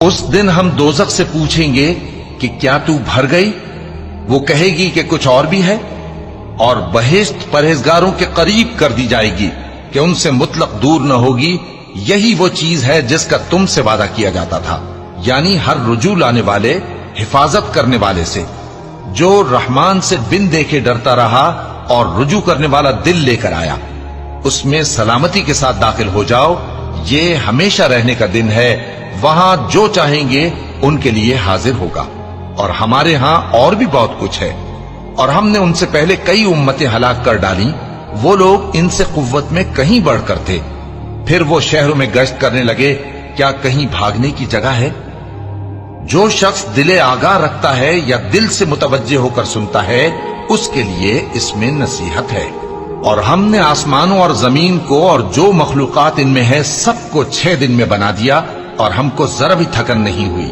उस दिन हम दोजख से पूछेंगे कि क्या तू भर गई? वो कहेगी कि कुछ और भी है। और बहिश्त परहेजगारों के करीब कर दी जाएगी कि उनसे मुतलक दूर न होगी। यही वो चीज है जिसका तुमसे वादा किया जाता था, यानी हर रुजू लाने वाले, हिफाजत करने वाले से। जो रहमान से बिन देखे डरता रहा और रुजू करने वाला दिल लेकर आया, उसमें सलामती के साथ दाखिल हो जाओ। ये हमेशा रहने का दिन है, वहां जो चाहेंगे उनके लिए हाजिर होगा। और हमारे यहां और भी बहुत कुछ है। और हमने उनसे पहले कई उम्मतें हलाक कर डाली। वो लोग इनसे कुव्वत में कहीं बढ़कर थे। फिर वो शहरों में गश्त करने लगे, क्या कहीं भागने की जगह है? जो शख्स दिले आगाह रखता है या दिल से मुतवज्जे होकर सुनता है, उसके लिए इसमें नसीहत है। और हमने आसमानों और जमीन को और जो मखलूकात इनमें है सबको 6 दिन में बना दिया, और हमको जरा भी थकन नहीं हुई।